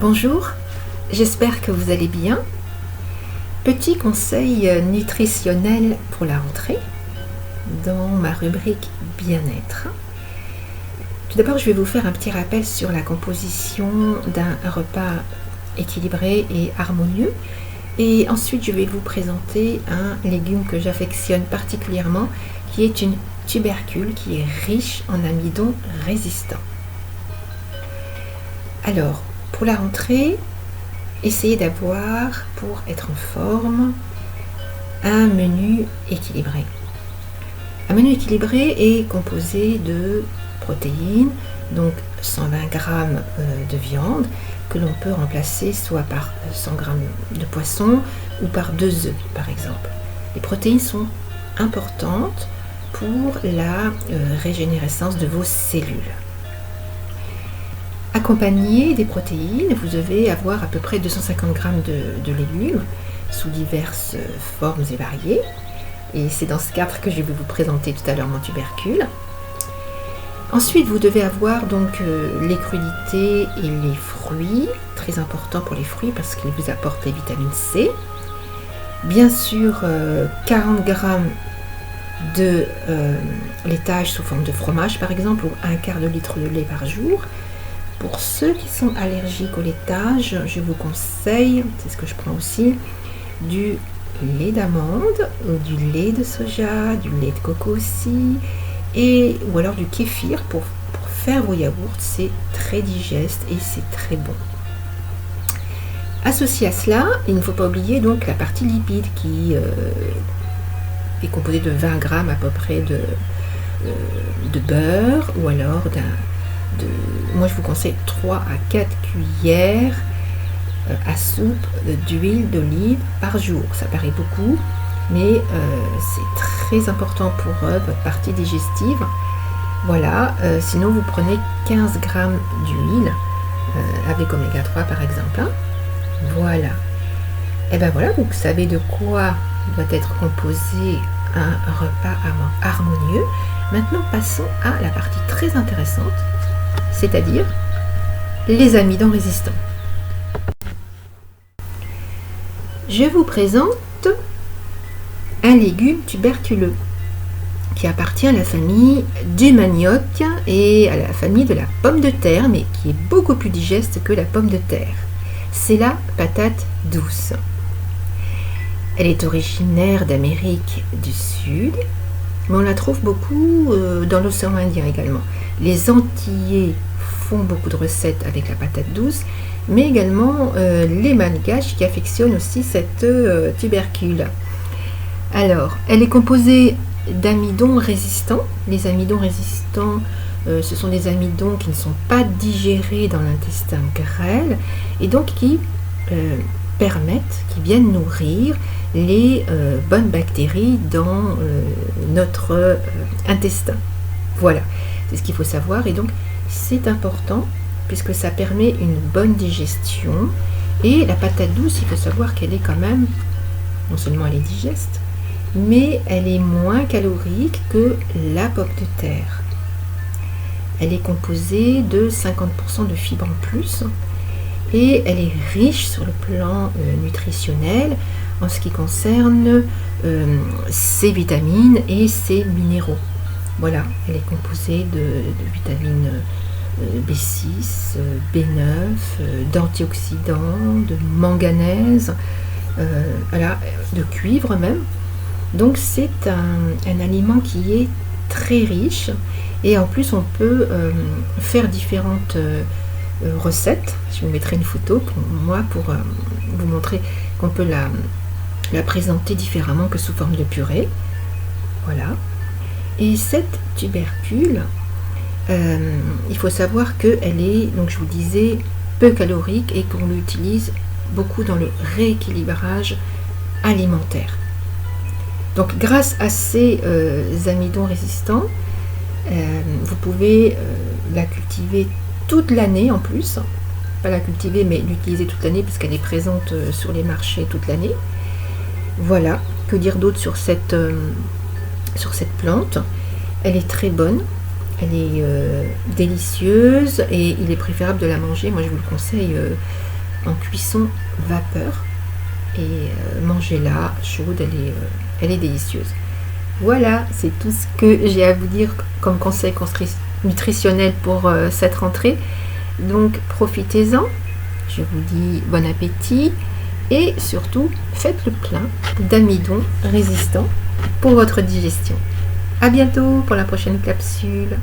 Bonjour, j'espère que vous allez bien. Petit conseil nutritionnel pour la rentrée dans ma rubrique bien-être. Tout d'abord, je vais vous faire un petit rappel sur la composition d'un repas équilibré et harmonieux. Et ensuite, je vais vous présenter un légume que j'affectionne particulièrement, qui est une tubercule qui est riche en amidon résistant. Alors, pour la rentrée, essayez d'avoir, pour être en forme, un menu équilibré. Un menu équilibré est composé de protéines, donc 120 g de viande, que l'on peut remplacer soit par 100 g de poisson ou par 2 œufs, par exemple. Les protéines sont importantes pour la régénérescence de vos cellules. Accompagné des protéines, vous devez avoir à peu près 250 g de légumes sous diverses formes et variées. Et c'est dans ce cadre que je vais vous présenter tout à l'heure mon tubercule. Ensuite, vous devez avoir donc les crudités et les fruits, très important pour les fruits parce qu'ils vous apportent les vitamines C. Bien sûr, 40 g de laitage sous forme de fromage par exemple, ou un quart de litre de lait par jour. Pour ceux qui sont allergiques au laitage, je vous conseille, c'est ce que je prends aussi, du lait d'amande, ou du lait de soja, du lait de coco aussi, ou alors du kéfir pour faire vos yaourts. C'est très digeste et c'est très bon. Associé à cela, il ne faut pas oublier donc la partie lipide qui est composée de 20 g à peu près de beurre, ou alors moi je vous conseille 3 à 4 cuillères à soupe d'huile d'olive par jour. Ça paraît beaucoup, mais c'est très important pour votre partie digestive. Voilà, sinon vous prenez 15 g d'huile avec oméga 3 par exemple. Voilà. Et bien voilà, vous savez de quoi doit être composé un repas harmonieux. Maintenant passons à la partie très intéressante, c'est-à-dire les amidons résistants. Je vous présente un légume tuberculeux qui appartient à la famille du manioc et à la famille de la pomme de terre, mais qui est beaucoup plus digeste que la pomme de terre. C'est la patate douce. Elle est originaire d'Amérique du Sud, mais on la trouve beaucoup dans l'océan Indien également. Les Antillais font beaucoup de recettes avec la patate douce, mais également les Malgaches qui affectionnent aussi cette tubercule. Alors, elle est composée d'amidons résistants. Les amidons résistants, ce sont des amidons qui ne sont pas digérés dans l'intestin grêle et donc qui viennent nourrir les bonnes bactéries dans notre intestin. Voilà, c'est ce qu'il faut savoir, et donc c'est important puisque ça permet une bonne digestion. Et la patate douce, il faut savoir qu'elle est quand même, non seulement elle est digeste, mais elle est moins calorique que la pomme de terre. Elle est composée de 50% de fibres en plus, et elle est riche sur le plan nutritionnel en ce qui concerne ses vitamines et ses minéraux. Voilà, elle est composée de vitamines B6, B9, d'antioxydants, de manganèse, voilà, de cuivre même. Donc c'est un aliment qui est très riche, et en plus on peut faire différentes recettes. Je vous mettrai une photo pour vous montrer qu'on peut la présenter différemment que sous forme de purée. Voilà. Et cette tubercule, il faut savoir qu'elle est, donc je vous disais, peu calorique et qu'on l'utilise beaucoup dans le rééquilibrage alimentaire. Donc grâce à ces amidons résistants, vous pouvez la cultiver toute l'année en plus. Pas la cultiver, mais l'utiliser toute l'année puisqu'elle est présente sur les marchés toute l'année. Voilà, que dire d'autre sur cette plante? Elle est très bonne. Elle est délicieuse et il est préférable de la manger, moi je vous le conseille, en cuisson vapeur. Et mangez-la chaude, elle est délicieuse. Voilà, c'est tout ce que j'ai à vous dire comme conseil nutritionnel pour cette rentrée. Donc profitez-en, je vous dis bon appétit et surtout faites le plein d'amidon résistant pour votre digestion. À bientôt pour la prochaine capsule.